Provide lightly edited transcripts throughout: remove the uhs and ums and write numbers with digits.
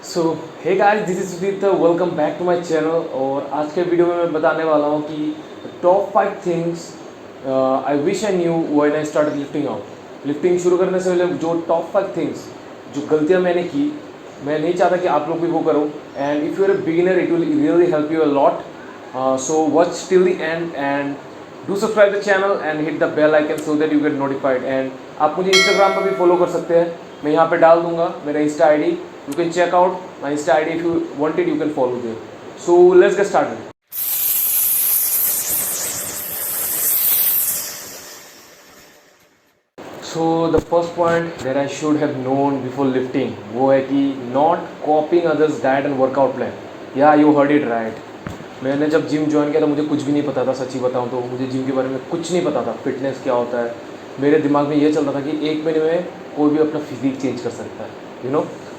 So hey guys, this is Sudeep, welcome back to my channel. और आज के video में मैं बताने वाला हूँ कि top 5 things I wish I knew when I start lifting out. Lifting शुरू करने से पहले जो टॉप 5 थिंग्स, जो गलतियाँ मैंने की, मैं नहीं चाहता कि आप लोग भी वो करो। And if you are a beginner, it will really help you a lot. So watch till the end and do subscribe the channel and hit the bell icon so that you get notified. And आप मुझे Instagram पर भी follow कर सकते हैं, मैं यहाँ पे डाल दूंगा मेरा Insta I D. You can check out my Insta ID if you want it. You can follow there. So let's get started. So the first point that I should have known before lifting वो है कि not copying others diet and workout plan. Yeah, you heard it right. मैंने जब gym join किया था मुझे कुछ भी नहीं पता था, सच्ची बताऊँ तो मुझे जिम के बारे में कुछ नहीं पता था, फिटनेस क्या होता है। मेरे दिमाग में ये चलता था कि एक महीने में कोई भी अपना फिजिक चेंज कर सकता है,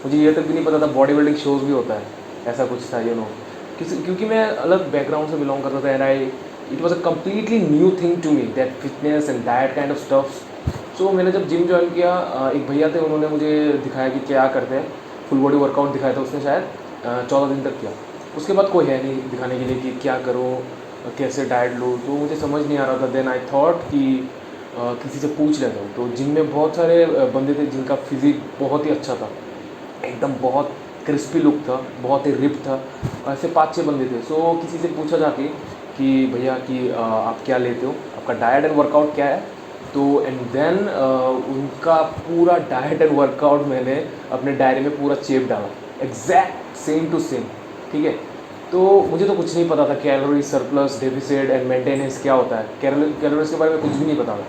मुझे ये तक भी नहीं पता था बॉडी बिल्डिंग शोज़ भी होता है, ऐसा कुछ था क्योंकि मैं अलग बैकग्राउंड से बिलोंग करता था and I it was a completely new thing to me that fitness and diet kind of stuffs. So मैंने जब जिम ज्वाइन किया, एक भैया थे, उन्होंने मुझे दिखाया कि क्या करते हैं। फुल बॉडी वर्कआउट दिखाया था उसने, शायद 14 दिन तक किया। उसके बाद कोई है नहीं दिखाने के लिए कि क्या करो, कैसे डाइट लो, तो मुझे समझ नहीं आ रहा था। देन आई थॉट कि किसी से पूछ लेता हूँ। तो जिम में बहुत सारे बंदे थे जिनका फिजिक बहुत ही अच्छा था, एकदम बहुत क्रिस्पी लुक था, बहुत ही रिप था। ऐसे 5-6 बंदे थे। सो किसी से पूछा जाके कि भैया कि आप क्या लेते हो, आपका डाइट एंड वर्कआउट क्या है। तो एंड देन उनका पूरा डाइट एंड वर्कआउट मैंने अपने डायरी में पूरा चेप डाला, एग्जैक्ट सेम टू सेम। ठीक है, तो मुझे तो कुछ नहीं पता था calorie surplus, deficit and maintenance क्या होता है। कैलोरीज के बारे में कुछ भी नहीं पता था।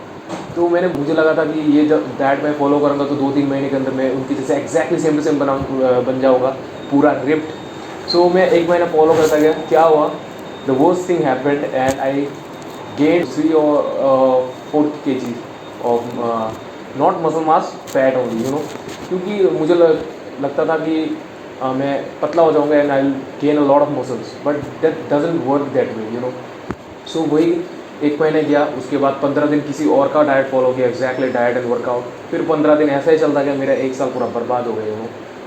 तो मुझे लगा था कि ये जब डाइट मैं फॉलो करूँगा तो 2-3 महीने के अंदर मैं उनकी जैसे एग्जैक्टली सेम टू सेम बन जाऊँगा, पूरा रिप्ड। सो मैं 1 महीना फॉलो करता गया। क्या हुआ, the worst thing happened and I gain 3 और 4 kg of not muscle mass, fat only, क्योंकि मुझे लगता था कि मैं पतला हो जाऊँगा and I gain a lot of muscles, but that doesn't work that way. So वही 1 महीने गया, उसके बाद 15 दिन किसी और का डाइट फॉलो किया, एग्जैक्टली डाइट एंड वर्कआउट। फिर 15 दिन ऐसा ही चलता गया, मेरा 1 साल पूरा बर्बाद हो गया।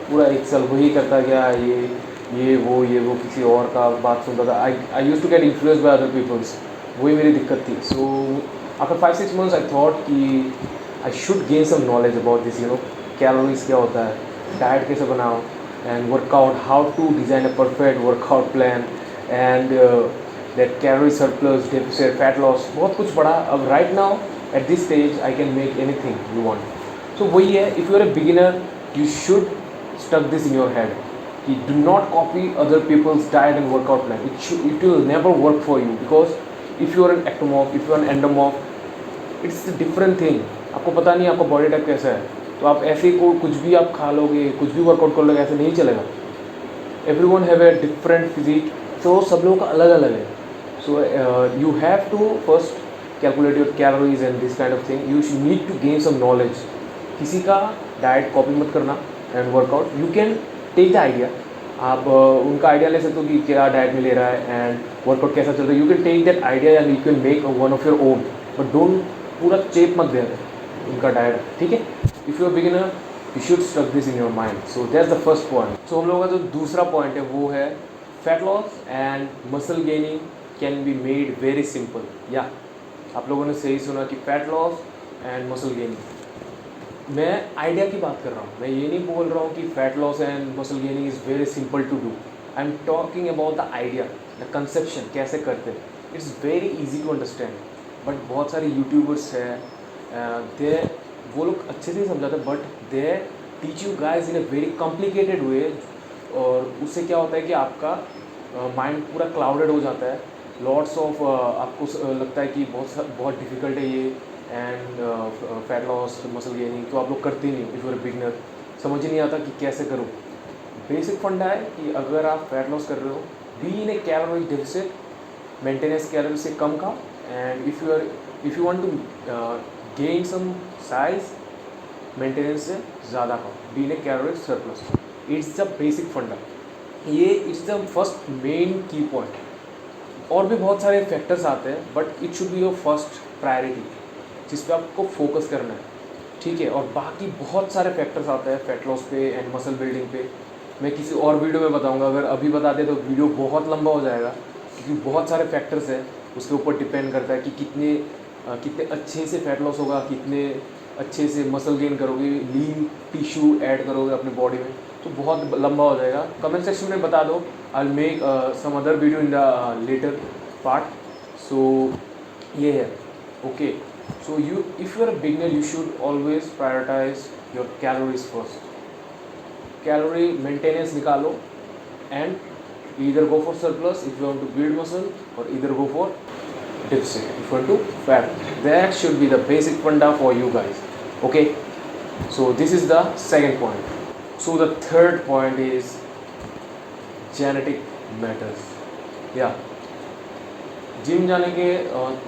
पूरा 1 साल वही करता गया, ये वो किसी और का बात सुनता था। I use to get influenced by other peoples, वही मेरी दिक्कत थी। So after 5-6 months I thought कि I should gain some knowledge about this, calories क्या होता है, डाइट कैसे बनाओ, and workout, how to design a perfect workout plan, and that calorie surplus, deficit, fat loss, बहुत कुछ पढ़ा। अब right now at this stage I can make anything you want. So वही है, if you are a beginner you should stuck this in your head कि do not copy other peoples diet and workout plan. It will never work for you, because if you are an ectomorph, if you are an endomorph, it's a different thing. आपको पता नहीं आपका body type कैसा है, तो आप ऐसे को कुछ भी आप खा लोगे, कुछ भी वर्कआउट कर लोगे, ऐसे नहीं चलेगा। Everyone have a different physique, तो सब लोगों का अलग अलग है। So you have to first calculate your calories and this kind of thing. You need to gain some knowledge. किसी का डाइट कॉपी मत करना and workout, you can take the idea. आप उनका आइडिया ले सकते हो कि क्या डाइट में ले रहा है एंड वर्कआउट कैसा चल रहा है। You can take that idea and you can make one of your own, but don't पूरा चेप मत दे उनका डाइट। ठीक है, if you are beginner you should stuck this in your mind. So that's the first point. So हम लोगों का जो दूसरा पॉइंट है वो है fat loss and muscle gaining can be made very simple. या आप लोगों ने सही सुना कि fat loss and muscle gaining. मैं आइडिया की बात कर रहा हूँ, मैं ये नहीं बोल रहा हूँ कि fat loss and muscle gaining is very simple to do. I am talking about the idea, the conception, कैसे करते हैं। It's very easy to understand, but बहुत सारे यूट्यूबर्स हैं, दे वो लोग अच्छे से समझाते, but they teach you guys in a very complicated way. और उससे क्या होता है कि आपका माइंड पूरा क्लाउडेड हो जाता है। लॉट्स ऑफ आपको लगता है कि बहुत डिफिकल्ट है ये and fat loss, muscle gaining, तो आप लोग करते ही नहीं। इफ़ यू आर बिगिनर समझ ही नहीं आता कि कैसे करूँ। बेसिक फंडा है कि अगर आप फैट लॉस कर रहे हो, be in a calorie deficit, maintenance calorie से कम खाओ। And if you want to gain some size, maintenance से ज़्यादा खाओ, be in a calorie surplus. It's the basic फंडा, ये it's the first main key point. और भी बहुत सारे फैक्टर्स आते हैं, but it should be your first priority जिस पे आपको फोकस करना है। ठीक है, और बाकी बहुत सारे फैक्टर्स आते हैं फैट लॉस पे एंड मसल बिल्डिंग पे, मैं किसी और वीडियो में बताऊंगा। अगर अभी बता दे तो वीडियो बहुत लंबा हो जाएगा, क्योंकि बहुत सारे फैक्टर्स हैं, उसके ऊपर डिपेंड करता है कि कितने अच्छे से फैट लॉस होगा, कितने अच्छे से मसल गेन करोगे, लीन टिश्यू ऐड करोगे अपनी बॉडी में, तो बहुत लंबा हो जाएगा। कमेंट सेक्शन में बता दो, I will make some other video in the later part. So ये है, okay. So if you are a beginner, you should always prioritize your calories first. Calorie maintenance निकालो and either go for surplus if you want to build muscle, or either go for deficit if you want to fat. That should be the basic funda for you guys, okay? So this is the second point. So the third point is genetic matters. yeah, gym जाने के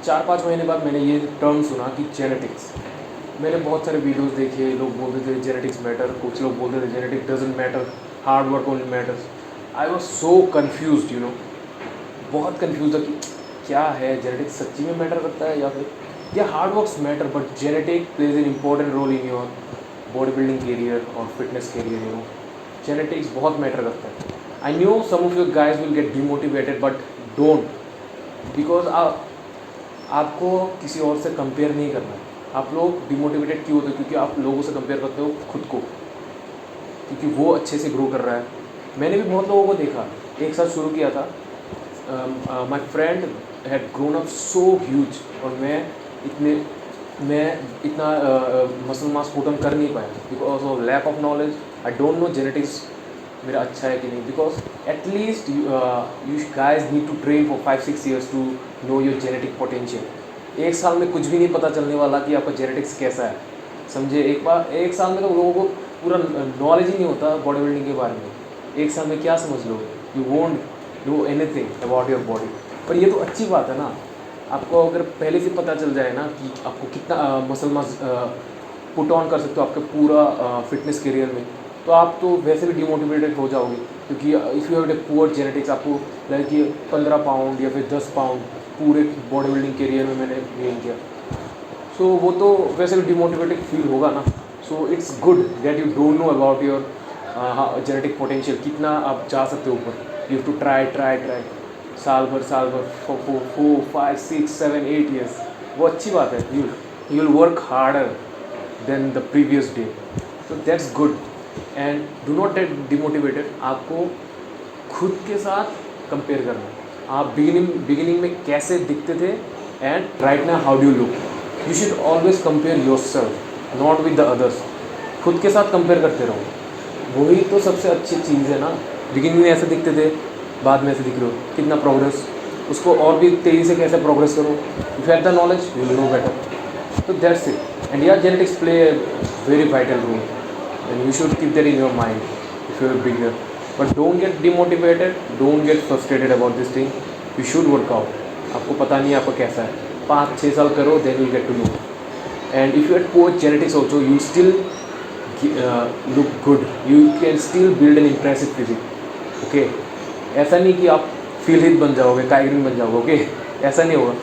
4-5 महीने बाद मैंने ये term सुना कि genetics. मैंने बहुत सारे वीडियोस देखे, लोग बोलते थे जेनेटिक्स मैटर, कुछ लोग बोलते थे genetic doesn't matter, hard work only matters. I was so confuse, you know, बहुत कन्फ्यूज था कि क्या है, जेनेटिक्स सच्ची में मैटर करता है या फिर या hard works matter, but genetic plays an important role in your body building career और fitness career, you know. Genetics बहुत मैटर करता है। I know some of your guys will get demotivated, but don't, because आपको किसी और से compare नहीं करना है। आप लोग डिमोटिवेटेड क्यों होते हो? क्योंकि आप लोगों से कंपेयर करते हो खुद को, क्योंकि वो अच्छे से ग्रो कर रहा है। मैंने भी बहुत लोगों को देखा, एक साथ शुरू किया था, my friend had grown up so huge, और मैं इतना मसल मास पुट ऑन कर नहीं पाया because of lack of knowledge. I don't know genetics मेरा अच्छा है कि नहीं, because at least you guys need to train for 5-6 years to know your genetic potential. एक साल में कुछ भी नहीं पता चलने वाला कि आपका जेनेटिक्स कैसा है, समझे। एक साल में तो लोगों को पूरा नॉलेज ही नहीं होता बॉडी बिल्डिंग के बारे में। एक साल में क्या समझ लो, you won't do anything about your body. पर ये तो अच्छी बात है ना, आपको अगर पहले से पता चल जाए ना कि आपको कितना मसल मास पुट ऑन कर सकते हो आपके पूरा फिटनेस करियर में, तो आप तो वैसे भी डिमोटिवेटेड हो जाओगे। क्योंकि if you have a poor genetics, आपको लाइक कि 15 पाउंड या फिर 10 पाउंड पूरे बॉडी बिल्डिंग करियर में मैंने गेन किया, सो वो तो वैसे भी डिमोटिवेटेड फील होगा ना। So it's good that you don't know about your genetic potential, कितना आप जा सकते हो ऊपर। यू टू ट्राई साल भर 4, 5, 6, 7, 8 ईयर्स, वो अच्छी बात है। You will work harder than the previous day, so that's good and do not get demotivated। आपको खुद के साथ कंपेयर करना, आप बिगिनिंग में कैसे दिखते थे and right now how do you look. You should always compare your self, not with the others. खुद के साथ कंपेयर करते रहो, वही तो सबसे अच्छी चीज़ है ना। बिगिनिंग में ऐसे दिखते थे, बाद में ऐसे दिख रहे हो, कितना प्रोग्रेस, उसको और भी तेज़ी से कैसे प्रोग्रेस करो। If you have the knowledge you will know better. तो दैट्स इट। एंड यार genetics play a very vital role and you should keep that in your mind if you're a beginner, but don't get demotivated, don't get frustrated about this thing। you should work out। आपको पता नहीं है आपका कैसा है, 5-6 साल करो, then you'll get to know। and if you had poor genetics also, you still look good, you can still build an impressive physique, okay। ऐसा नहीं कि आप फील हिट बन जाओगे, काइग्रिन बन जाओगे, ओके ऐसा नहीं होगा।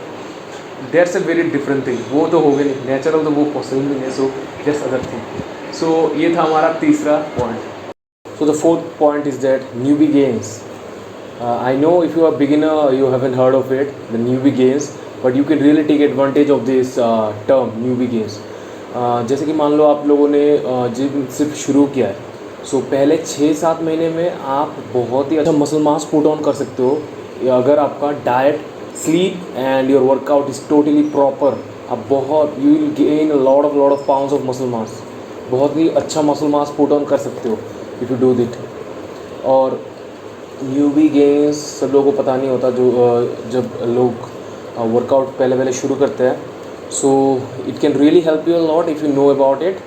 That's a very different thing, वो तो हो गए नहीं, नेचुरल तो वो पॉसिबल नहीं है। So that's other thing. So ये था हमारा तीसरा point. So the fourth point is that newbie gains. I know if you are beginner you haven't heard of it, the newbie gains, but you can really take advantage of this term newbie gains. जैसे कि मान लो आप लोगों ने gym सिर्फ शुरू किया है, सो पहले 6-7 महीने में आप बहुत ही अच्छा मसल मास पुट ऑन कर सकते हो अगर आपका diet, sleep and your workout is totally proper. आप बहुत you will gain lot of pounds of muscle मास, बहुत ही अच्छा मसल मास पुट ऑन कर सकते हो इफ़ यू डू दिट। और न्यूबी गेन्स सब लोगों को पता नहीं होता, जो जब लोग वर्कआउट पहले शुरू करते हैं, so it can really help you a lot if you know about it.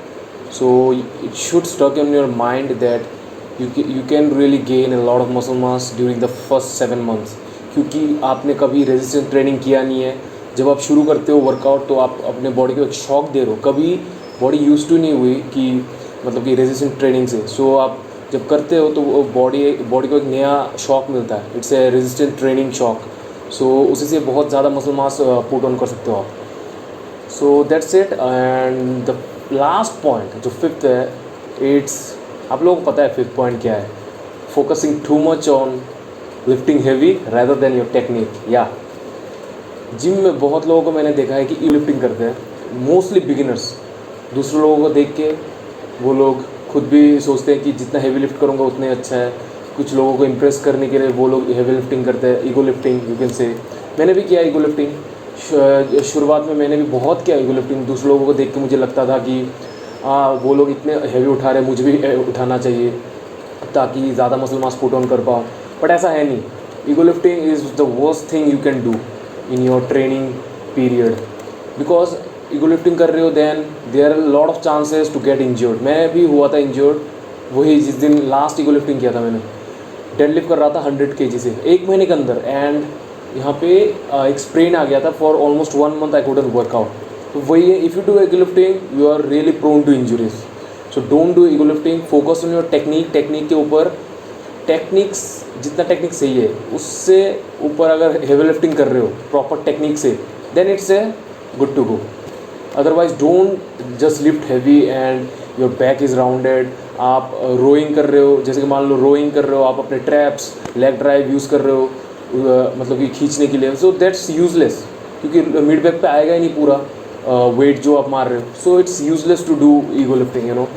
So it should stuck in your mind that you can really gain a lot of muscle mass during the first 7 months, क्योंकि आपने कभी resistance training किया नहीं है। जब आप शुरू करते हो वर्कआउट तो आप अपने बॉडी को एक शॉक दे रहे हो, कभी बॉडी यूज टू नहीं हुई कि मतलब कि रेजिस्टेंस ट्रेनिंग से। सो आप जब करते हो तो बॉडी को एक नया शॉक मिलता है, it's a resistance training shock. So उसी से बहुत ज़्यादा मसल मास पुट ऑन कर सकते हो आप। So that's it. And the last point जो फिफ्थ है, इट्स, आप लोगों को पता है फिफ्थ पॉइंट क्या है, focusing too much on lifting heavy rather than your technique. Yeah. Gym में बहुत लोगों को मैंने देखा है कि लिफ्टिंग करते हैं, मोस्टली बिगिनर्स। दूसरे लोगों को देख के वो लोग खुद भी सोचते हैं कि जितना हेवी लिफ्ट करूँगा उतने अच्छा है। कुछ लोगों को इम्प्रेस करने के लिए वो लोग हेवी लिफ्टिंग करते हैं, ego lifting you can say. मैंने भी किया ईगो लिफ्टिंग, शुरुआत में मैंने भी बहुत किया ईगो लिफ्टिंग। दूसरे लोगों को देख के मुझे लगता था कि वो लोग इतने हेवी उठा रहे हैं, मुझे भी उठाना चाहिए ताकि ज़्यादा मसल मास पुट ऑन कर पाऊँ। बट ऐसा है नहीं। Ego lifting is the worst thing you can do in your training period, because ego lifting कर रहे हो then there are lot of chances to get injured. मैं भी हुआ था इंजर्ड वही जिस दिन लास्ट ईगो लिफ्टिंग किया था मैंने। डेडलिफ्ट कर रहा था 100 kg से 1 महीने के अंदर, एंड यहाँ पे एक स्प्रेन आ गया था। For almost 1 month I couldn't workout. तो वही है, if you do ego lifting you are really prone to injuries. So don't do ego lifting, focus on your technique के ऊपर। टेक्निक्स जितना टेक्निक सही है उससे ऊपर अगर हेवी लिफ्टिंग कर रहे हो प्रॉपर टेक्निक से, then it's a good to go. Otherwise don't just lift heavy and your back is rounded. आप रोइंग कर रहे हो, जैसे कि मान लो रोइंग कर रहे हो, आप अपने ट्रैप्स लेग ड्राइव यूज़ कर रहे हो मतलब कि खींचने के लिए, सो दैट्स यूजलेस, क्योंकि मिड बैक पे आएगा ही नहीं पूरा वेट जो आप मार रहे हो। So it's useless to do ego lifting, you know.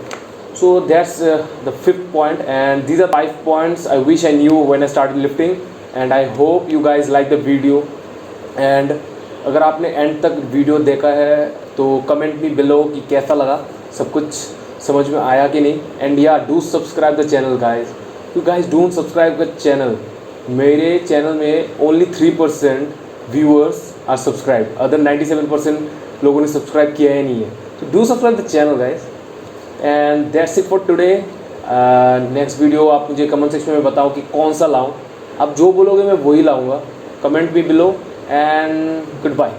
So that's the 5th point, and these are 5 points I wish I knew when I started lifting, and I hope you guys like the video. And अगर आपने and तक video देखा है तो comment me below कि कैसा लगा, सब कुछ समझ में आया कि नहीं। And yeah do subscribe the channel guys, you guys don't subscribe the channel. मेरे चैनल में only 3% viewers are subscribe, other 97% लोगों ने सब्सक्राइब किया ही नहीं है। तो do subscribe the channel guys. And that's it for today. Next video आप मुझे कमेंट सेक्शन में बताओ कि कौन सा लाऊं। आप जो बोलोगे मैं वही लाऊंगा। कमेंट भी बिलो, एंड गुड बाय।